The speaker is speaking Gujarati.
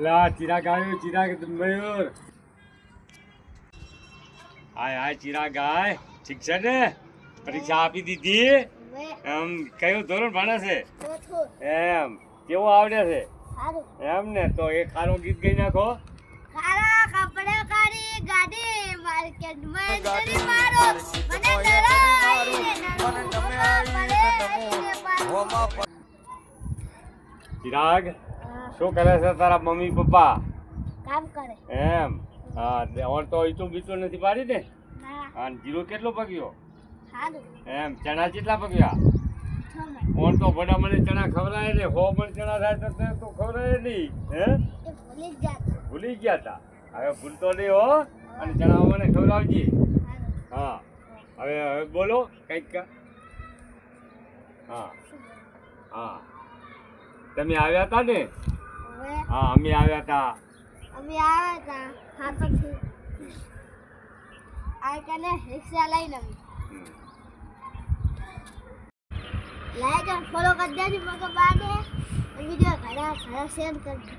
લા ચિરાગ આવ્યો, ચિરાગ મયુર. હાય હાય ચિરાગ હાય. ઠીક છે ને? પરીક્ષા આપી દીધી? એમ કયું ધોરણ ભણે છે? એમ કેવું આવડે છે? એમ ને તો એક ખારું ગીત ગાઈ નાખો. ખારા કપડે કાઢી ગાડી માર્કેટમાં એન્ટ્રી મારો મને ડરાવીને ચિરાગ શું કરે છે તારા મમ્મી પપ્પા? કામ કરે. એમ હા ઓર તો ઈટું બીટું નથી પાડી ને? ના હા જીરો કેટલો પગ્યો? સારું એમ ચણા કેટલા પગ્યા? ઓર તો ભડા મને ચણા ખવડાય ને 100 મણ ચણા થાય તો તે તો ખવડાય નહીં હે? એ ભૂલી જ જાતો. ભૂલી ગયા તા. હવે ભૂલતો નહીં હો અને ચણા મને ખવડાવજે. હા હવે બોલો કંઈક. હા હા તમે આવ્યા હતા ને? હવે હા અમે આવ્યા હતા. અમે આવ્યા હતા હા પછી આ કને રિક્ષા લઈને લાઈક અને ફોલો કરી દેજો મગર બાને વિડિયો ઘણા ઘણા શેર કરજો.